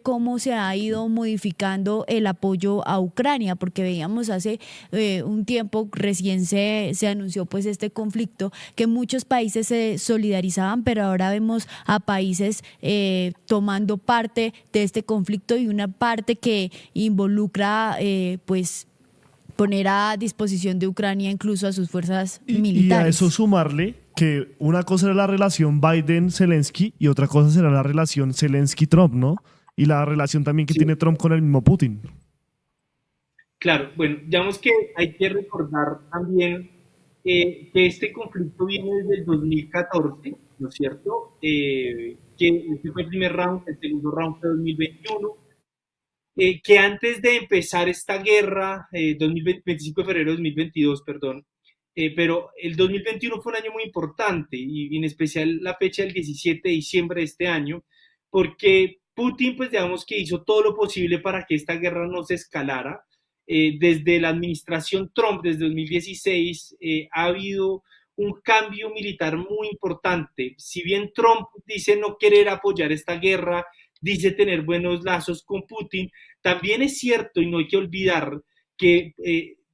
cómo se ha ido modificando el apoyo a Ucrania, porque veíamos hace un tiempo, recién se anunció pues este conflicto, que muchos países se solidarizaban, pero ahora vemos a países tomando parte de este conflicto y una parte que involucra pues poner a disposición de Ucrania incluso a sus fuerzas Y a eso militares. sumarle que una cosa era la relación Biden-Zelensky y otra cosa será la relación Zelensky-Trump, ¿no? Y la relación también que Sí, tiene Trump con el mismo Putin. claro, bueno, digamos que hay que recordar también que este conflicto viene desde el 2014, ¿no es cierto? Que este fue el primer round, el segundo round fue 2021, que antes de empezar esta guerra, 25 de febrero de 2022, perdón, pero el 2021 fue un año muy importante y en especial la fecha del 17 de diciembre de este año, porque Putin, pues digamos que hizo todo lo posible para que esta guerra no se escalara. Desde la administración Trump, desde 2016, ha habido un cambio militar muy importante. Si bien Trump dice no querer apoyar esta guerra, dice tener buenos lazos con Putin, también es cierto, y no hay que olvidar, que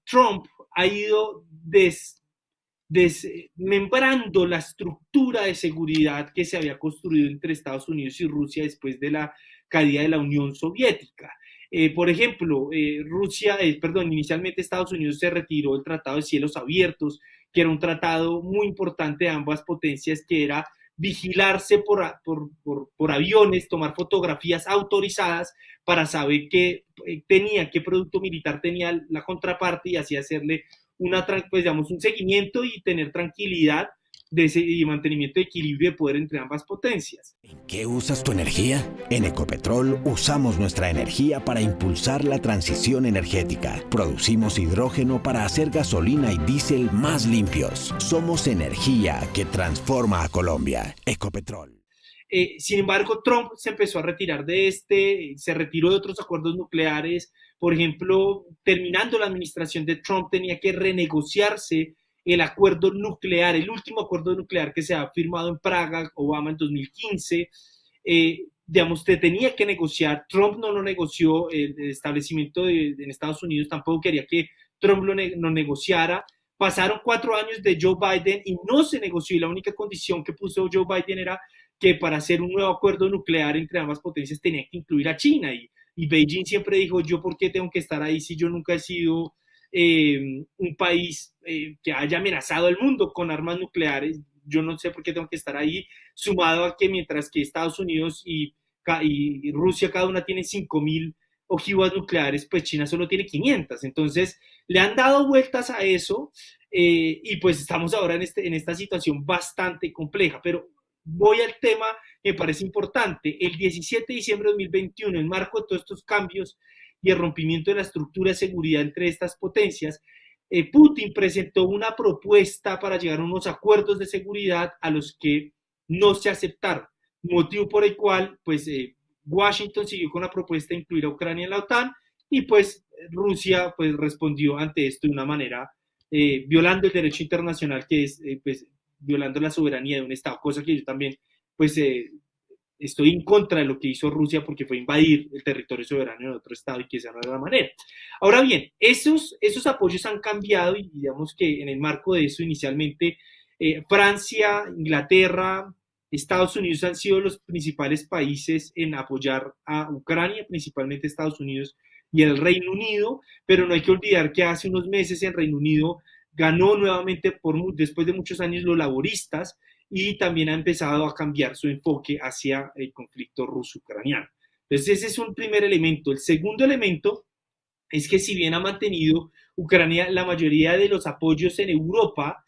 Trump ha ido desmembrando la estructura de seguridad que se había construido entre Estados Unidos y Rusia después de la caída de la Unión Soviética. Por ejemplo, inicialmente Estados Unidos se retiró del Tratado de Cielos Abiertos, que era un tratado muy importante de ambas potencias, que era vigilarse por aviones, tomar fotografías autorizadas para saber qué producto militar tenía la contraparte y así hacerle pues, digamos, un seguimiento y tener tranquilidad y mantenimiento de equilibrio de poder entre ambas potencias. ¿En qué usas tu energía? En Ecopetrol usamos nuestra energía para impulsar la transición energética. Producimos hidrógeno para hacer gasolina y diésel más limpios. Somos energía que transforma a Colombia. Ecopetrol. Sin embargo, Trump se empezó a retirar se retiró de otros acuerdos nucleares. Por ejemplo, terminando la administración de Trump, tenía que renegociarse el acuerdo nuclear, el último acuerdo nuclear que se ha firmado en Praga, Obama en 2015. Digamos, usted tenía que negociar. Trump no lo negoció, el establecimiento en Estados Unidos tampoco quería que Trump lo negociara. Pasaron 4 años de Joe Biden y no se negoció, y la única condición que puso Joe Biden era que para hacer un nuevo acuerdo nuclear entre ambas potencias tenía que incluir a China, y Beijing siempre dijo, yo por qué tengo que estar ahí si yo nunca he sido un país que haya amenazado al mundo con armas nucleares. Yo no sé por qué tengo que estar ahí, sumado a que mientras que Estados Unidos y Rusia cada una tiene 5.000 ojivas nucleares, pues China solo tiene 500. Entonces le han dado vueltas a eso, y pues estamos ahora en esta situación bastante compleja. Pero voy al tema que me parece importante. El 17 de diciembre de 2021, en marco de todos estos cambios y el rompimiento de la estructura de seguridad entre estas potencias, Putin presentó una propuesta para llegar a unos acuerdos de seguridad a los que no se aceptaron, motivo por el cual pues, Washington siguió con la propuesta de incluir a Ucrania en la OTAN, y pues Rusia pues, respondió ante esto de una manera violando el derecho internacional, que es pues, violando la soberanía de un Estado, cosa que yo también pues, estoy en contra de lo que hizo Rusia, porque fue invadir el territorio soberano de otro Estado y que esa no era la manera. Ahora bien, esos apoyos han cambiado, y digamos que en el marco de eso inicialmente Francia, Inglaterra, Estados Unidos han sido los principales países en apoyar a Ucrania, principalmente Estados Unidos y el Reino Unido, pero no hay que olvidar que hace unos meses en Reino Unido ganó nuevamente después de muchos años los laboristas, y también ha empezado a cambiar su enfoque hacia el conflicto ruso-ucraniano. Entonces ese es un primer elemento. El segundo elemento es que si bien ha mantenido Ucrania la mayoría de los apoyos en Europa,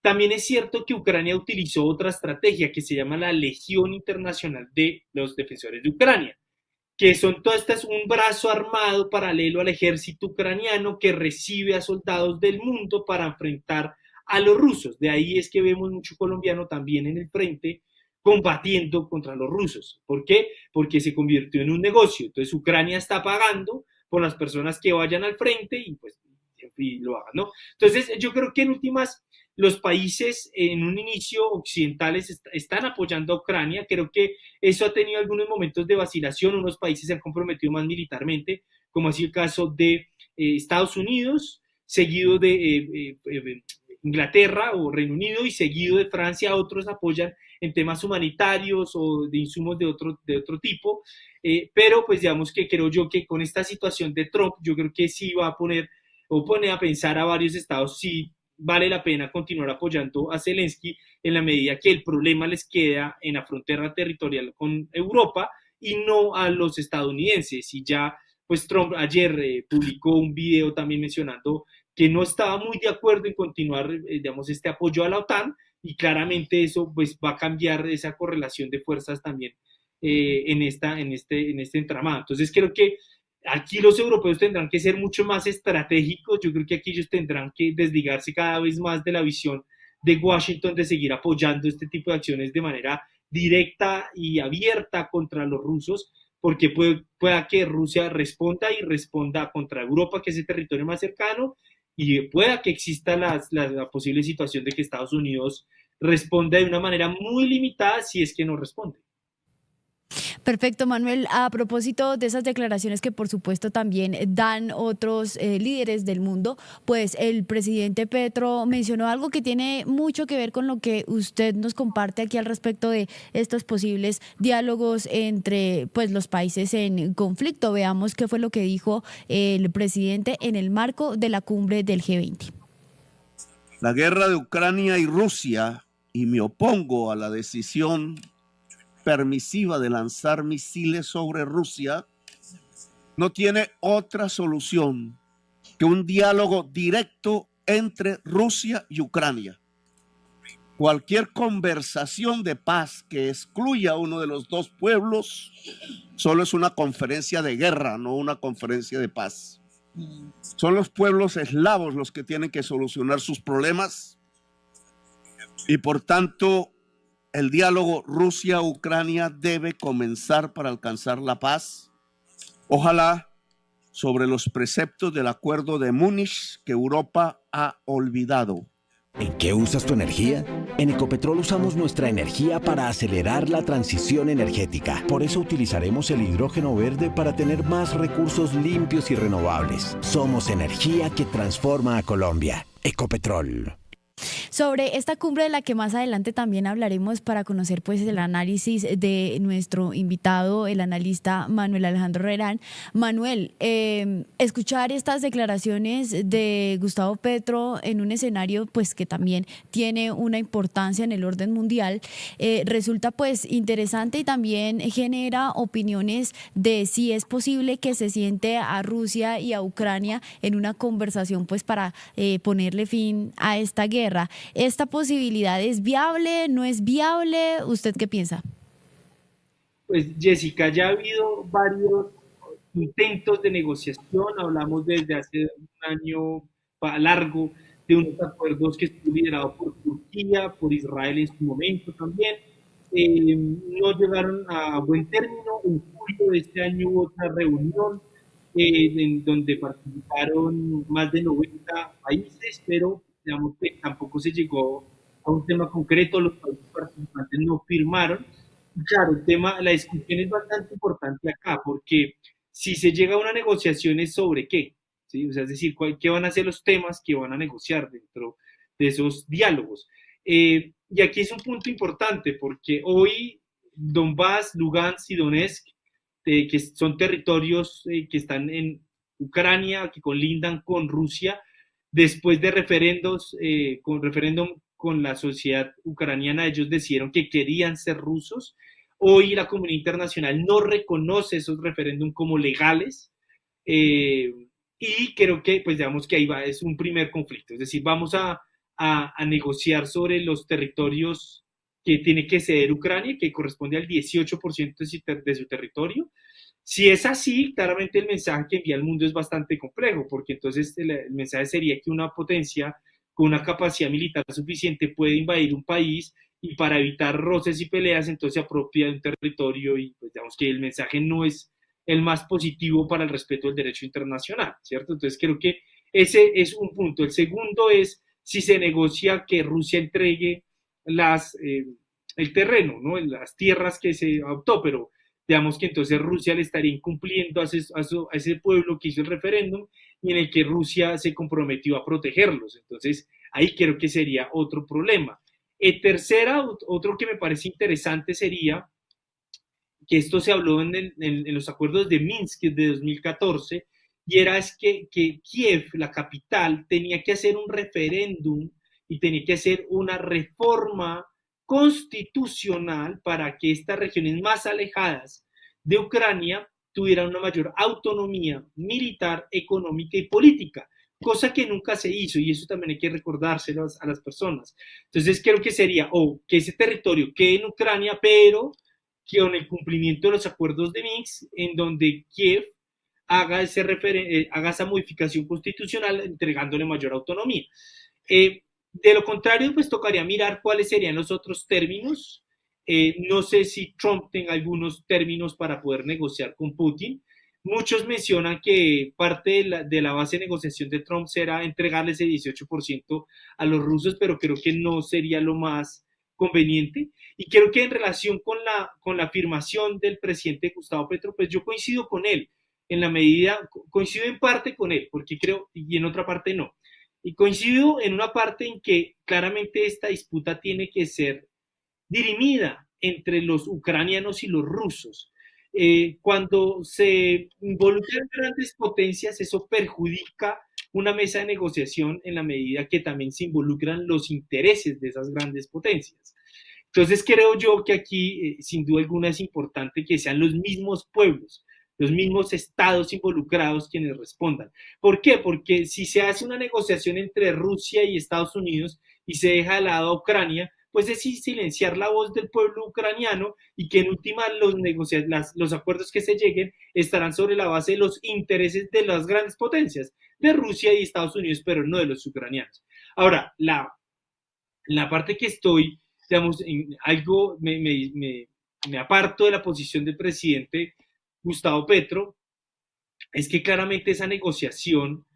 también es cierto que Ucrania utilizó otra estrategia que se llama la Legión Internacional de los Defensores de Ucrania, que son todas estas, un brazo armado paralelo al ejército ucraniano que recibe a soldados del mundo para enfrentar a los rusos. De ahí es que vemos mucho colombiano también en el frente combatiendo contra los rusos. ¿Por qué? Porque se convirtió en un negocio. Entonces Ucrania está pagando por las personas que vayan al frente y pues y lo hagan, ¿no? Entonces yo creo que en últimas los países en un inicio occidentales están apoyando a Ucrania. Creo que eso ha tenido algunos momentos de vacilación. Unos países se han comprometido más militarmente, como ha sido el caso de Estados Unidos, seguido de Inglaterra o Reino Unido y seguido de Francia. Otros apoyan en temas humanitarios o de insumos de otro tipo. Pero pues digamos que creo yo que con esta situación de Trump, yo creo que sí va a poner o pone a pensar a varios estados si vale la pena continuar apoyando a Zelensky en la medida que el problema les queda en la frontera territorial con Europa y no a los estadounidenses. Y ya, pues Trump ayer publicó un video también mencionando que no estaba muy de acuerdo en continuar, digamos, este apoyo a la OTAN, y claramente eso pues va a cambiar esa correlación de fuerzas también en este entramado. Entonces creo que aquí los europeos tendrán que ser mucho más estratégicos. Yo creo que aquí ellos tendrán que desligarse cada vez más de la visión de Washington de seguir apoyando este tipo de acciones de manera directa y abierta contra los rusos, porque pueda que Rusia responda y responda contra Europa, que es el territorio más cercano, y pueda que exista la posible situación de que Estados Unidos responda de una manera muy limitada si es que no responde. Perfecto, Manuel. A propósito de esas declaraciones que por supuesto también dan otros líderes del mundo, pues el presidente Petro mencionó algo que tiene mucho que ver con lo que usted nos comparte aquí al respecto de estos posibles diálogos entre pues los países en conflicto. Veamos qué fue lo que dijo el presidente en el marco de la cumbre del G20. La guerra de Ucrania y Rusia, y me opongo a la decisión permisiva de lanzar misiles sobre Rusia, no tiene otra solución que un diálogo directo entre Rusia y Ucrania. Cualquier conversación de paz que excluya a uno de los dos pueblos solo es una conferencia de guerra, no una conferencia de paz. Son los pueblos eslavos los que tienen que solucionar sus problemas y por tanto el diálogo Rusia-Ucrania debe comenzar para alcanzar la paz. Ojalá sobre los preceptos del Acuerdo de Múnich que Europa ha olvidado. ¿En qué usas tu energía? En Ecopetrol usamos nuestra energía para acelerar la transición energética. Por eso utilizaremos el hidrógeno verde para tener más recursos limpios y renovables. Somos energía que transforma a Colombia. Ecopetrol. Sobre esta cumbre de la que más adelante también hablaremos para conocer pues el análisis de nuestro invitado, el analista Manuel Alejandro Herrán. Manuel, escuchar estas declaraciones de Gustavo Petro en un escenario pues que también tiene una importancia en el orden mundial, resulta pues interesante y también genera opiniones de si es posible que se siente a Rusia y a Ucrania en una conversación pues para ponerle fin a esta guerra. ¿Esta posibilidad es viable? ¿No es viable? ¿Usted qué piensa? Pues Jessica, ya ha habido varios intentos de negociación. Hablamos desde hace un año largo de unos acuerdos que estuvo liderado por Turquía, por Israel en su momento también. No llegaron a buen término. En julio de este año hubo otra reunión en donde participaron más de 90 países, pero digamos que tampoco se llegó a un tema concreto, los países participantes no firmaron. Claro, la discusión es bastante importante acá, porque si se llega a una negociación es sobre qué, ¿sí? O sea, es decir, qué van a ser los temas que van a negociar dentro de esos diálogos. Y aquí es un punto importante, porque hoy Donbass, Lugansk y Donetsk, que son territorios que están en Ucrania, que colindan con Rusia, después de referéndum con la sociedad ucraniana, ellos decidieron que querían ser rusos. Hoy la comunidad internacional no reconoce esos referéndums como legales, y creo que, pues digamos que ahí va, es un primer conflicto. Es decir, vamos a negociar sobre los territorios que tiene que ceder Ucrania, que corresponde al 18% de su territorio. Si es así, claramente el mensaje que envía al mundo es bastante complejo, porque entonces el mensaje sería que una potencia con una capacidad militar suficiente puede invadir un país y para evitar roces y peleas entonces se apropia de un territorio, y pues digamos que el mensaje no es el más positivo para el respeto del derecho internacional, ¿cierto? Entonces creo que ese es un punto. El segundo es si se negocia que Rusia entregue el terreno, ¿no? Las tierras que se adoptó, pero digamos que entonces Rusia le estaría incumpliendo a ese pueblo que hizo el referéndum y en el que Rusia se comprometió a protegerlos. Entonces, ahí creo que sería otro problema. Otro que me parece interesante sería que esto se habló en los acuerdos de Minsk de 2014, y era que Kiev, la capital, tenía que hacer un referéndum y tenía que hacer una reforma constitucional para que estas regiones más alejadas de Ucrania tuvieran una mayor autonomía militar, económica y política, cosa que nunca se hizo, y eso también hay que recordárselo a las personas. Entonces creo que sería que ese territorio quede en Ucrania, pero que con el cumplimiento de los acuerdos de Minsk, en donde Kiev haga esa modificación constitucional entregándole mayor autonomía. De lo contrario, pues tocaría mirar cuáles serían los otros términos. No sé si Trump tenga algunos términos para poder negociar con Putin. Muchos mencionan que parte de la base de negociación de Trump será entregarle ese 18% a los rusos, pero creo que no sería lo más conveniente. Y creo que en relación con la afirmación del presidente Gustavo Petro, pues yo coincido con él, coincido en parte con él, porque creo, y en otra parte no. Y coincido en una parte en que claramente esta disputa tiene que ser dirimida entre los ucranianos y los rusos. Cuando se involucran grandes potencias, eso perjudica una mesa de negociación en la medida que también se involucran los intereses de esas grandes potencias. Entonces creo yo que aquí, sin duda alguna, es importante que sean los mismos pueblos, los mismos estados involucrados quienes respondan. ¿Por qué? Porque si se hace una negociación entre Rusia y Estados Unidos y se deja de lado a Ucrania, pues es silenciar la voz del pueblo ucraniano, y que en última los acuerdos que se lleguen estarán sobre la base de los intereses de las grandes potencias, de Rusia y Estados Unidos, pero no de los ucranianos. Ahora, la parte que estoy, digamos, en algo me aparto de la posición del presidente Gustavo Petro, es que claramente esa negociación,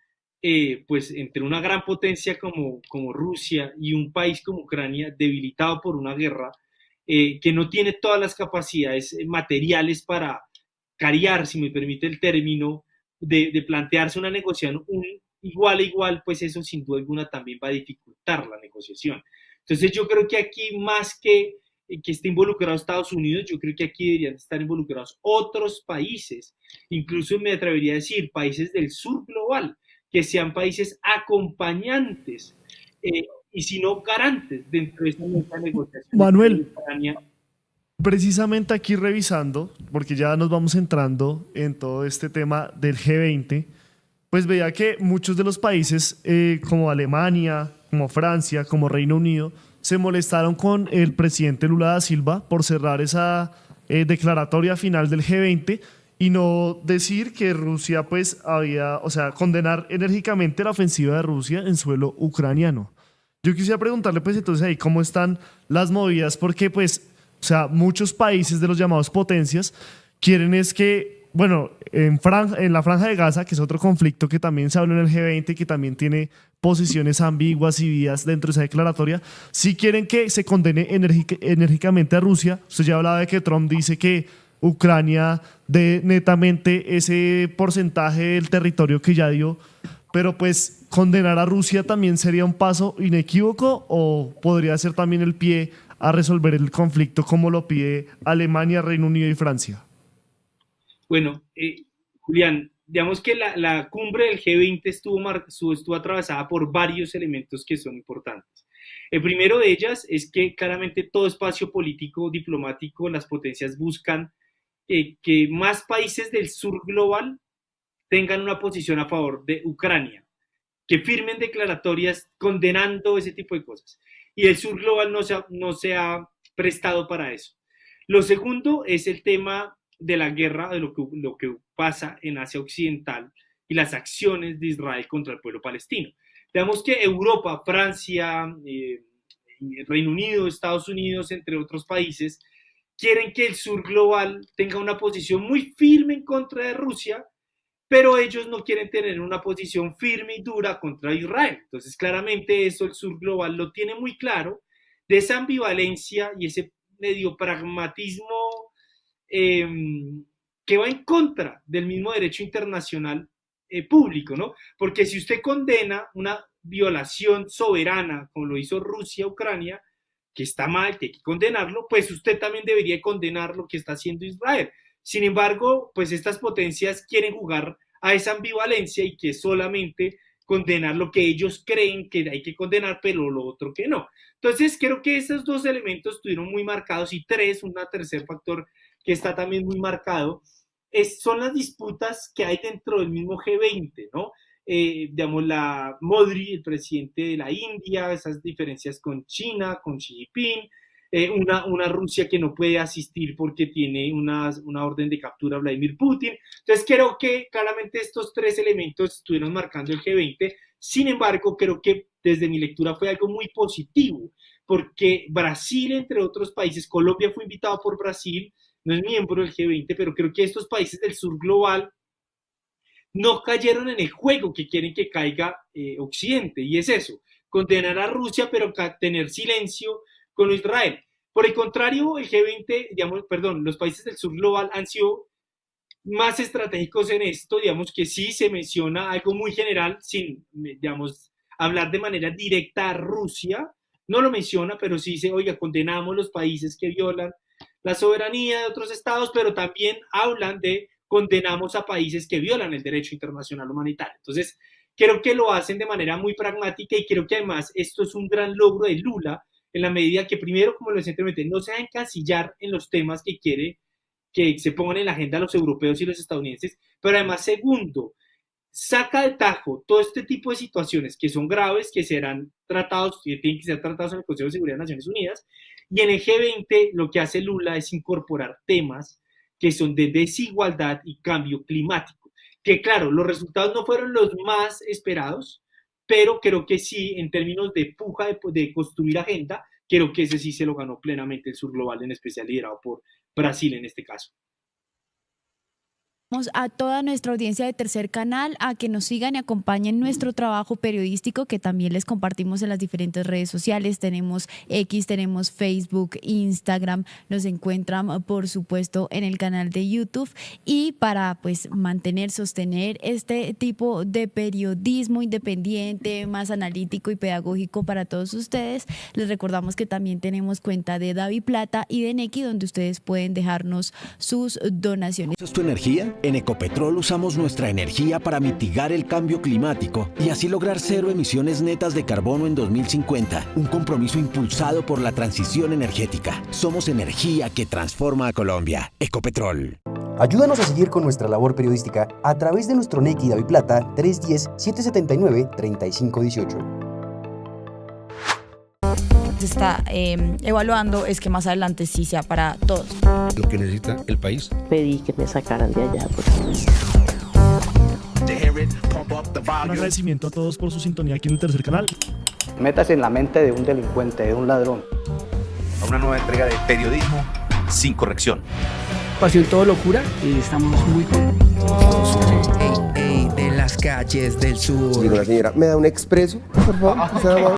pues entre una gran potencia como Rusia y un país como Ucrania, debilitado por una guerra, que no tiene todas las capacidades materiales para cariar, si me permite el término, de plantearse una negociación igual a igual, pues eso sin duda alguna también va a dificultar la negociación. Entonces yo creo que aquí, más que esté involucrado Estados Unidos, yo creo que aquí deberían estar involucrados otros países, incluso me atrevería a decir países del sur global, que sean países acompañantes, y si no garantes dentro de esta negociación. Manuel, precisamente aquí revisando, porque ya nos vamos entrando en todo este tema del G20, pues veía que muchos de los países, como Alemania, como Francia, como Reino Unido, se molestaron con el presidente Lula da Silva por cerrar esa declaratoria final del G20 y no decir que Rusia pues condenar enérgicamente la ofensiva de Rusia en suelo ucraniano. Yo quisiera preguntarle pues entonces ahí cómo están las movidas, porque pues, muchos países de los llamados potencias quieren es que, bueno, en la Franja de Gaza, que es otro conflicto que también se habló en el G20, que también tiene posiciones ambiguas y vías dentro de esa declaratoria, sí quieren que se condene enérgicamente a Rusia. Usted ya hablaba de que Trump dice que Ucrania dé netamente ese porcentaje del territorio que ya dio, pero pues condenar a Rusia también sería un paso inequívoco, o podría ser también el pie a resolver el conflicto como lo pide Alemania, Reino Unido y Francia. Bueno, Julián, digamos que la cumbre del G20 estuvo atravesada por varios elementos que son importantes. El primero de ellas es que claramente todo espacio político, diplomático, las potencias buscan que más países del sur global tengan una posición a favor de Ucrania, que firmen declaratorias condenando ese tipo de cosas. Y el sur global no se ha prestado para eso. Lo segundo es el tema de la guerra, de lo que pasa en Asia Occidental y las acciones de Israel contra el pueblo palestino. Veamos que Europa, Francia, Reino Unido, Estados Unidos, entre otros países, quieren que el sur global tenga una posición muy firme en contra de Rusia, pero ellos no quieren tener una posición firme y dura contra Israel. Entonces, claramente eso el sur global lo tiene muy claro, de esa ambivalencia y ese medio pragmatismo que va en contra del mismo derecho internacional público, ¿no? Porque si usted condena una violación soberana, como lo hizo Rusia a Ucrania, que está mal, que hay que condenarlo, pues usted también debería condenar lo que está haciendo Israel. Sin embargo, pues estas potencias quieren jugar a esa ambivalencia y que solamente condenar lo que ellos creen que hay que condenar, pero lo otro que no. Entonces, creo que esos dos elementos estuvieron muy marcados y un tercer factor que está también muy marcado, son las disputas que hay dentro del mismo G20, ¿no? Digamos, la Modi, el presidente de la India, esas diferencias con China, con Xi Jinping, una Rusia que no puede asistir porque tiene una orden de captura a Vladimir Putin. Entonces creo que claramente estos tres elementos estuvieron marcando el G20. Sin embargo, creo que desde mi lectura fue algo muy positivo, porque Brasil, entre otros países, Colombia fue invitado por Brasil, no es miembro del G20, pero creo que estos países del sur global no cayeron en el juego que quieren que caiga Occidente, y es eso, condenar a Rusia, pero tener silencio con Israel. Por el contrario, el G20, los países del sur global han sido más estratégicos en esto, digamos que sí se menciona algo muy general, sin, hablar de manera directa a Rusia, no lo menciona, pero sí dice, oiga, condenamos los países que violan la soberanía de otros estados, pero también hablan de condenamos a países que violan el derecho internacional humanitario. Entonces, creo que lo hacen de manera muy pragmática y creo que además esto es un gran logro de Lula, en la medida que primero, como lo decía anteriormente, no se va a encasillar en los temas que quiere que se pongan en la agenda los europeos y los estadounidenses, pero además, segundo, saca de tajo todo este tipo de situaciones que son graves, que serán tratados, que tienen que ser tratados en el Consejo de Seguridad de Naciones Unidas, y en el G20 lo que hace Lula es incorporar temas que son de desigualdad y cambio climático, que claro, los resultados no fueron los más esperados, pero creo que sí, en términos de puja, de construir agenda, creo que ese sí se lo ganó plenamente el sur global, en especial liderado por Brasil en este caso. A toda nuestra audiencia de Tercer Canal a que nos sigan y acompañen nuestro trabajo periodístico, que también les compartimos en las diferentes redes sociales. Tenemos X, tenemos Facebook, Instagram, nos encuentran por supuesto en el canal de YouTube, y para pues sostener este tipo de periodismo independiente, más analítico y pedagógico para todos ustedes, les recordamos que también tenemos cuenta de DaviPlata y de Nequi, donde ustedes pueden dejarnos sus donaciones. ¿Es tu energía? En Ecopetrol usamos nuestra energía para mitigar el cambio climático y así lograr 0 emisiones netas de carbono en 2050, un compromiso impulsado por la transición energética. Somos energía que transforma a Colombia. Ecopetrol. Ayúdanos a seguir con nuestra labor periodística a través de nuestro Nequi DaviPlata 310-779-3518. Se está evaluando es que más adelante sí sea para todos. Lo que necesita el país. Pedí que me sacaran de allá. Un agradecimiento a todos por su sintonía aquí en el Tercer Canal. Métase en la mente de un delincuente, de un ladrón. A una nueva entrega de periodismo sin corrección. Pasión todo locura y estamos muy contentos. De las calles del sur. Digo, la señora, ¿me da un expreso, por favor?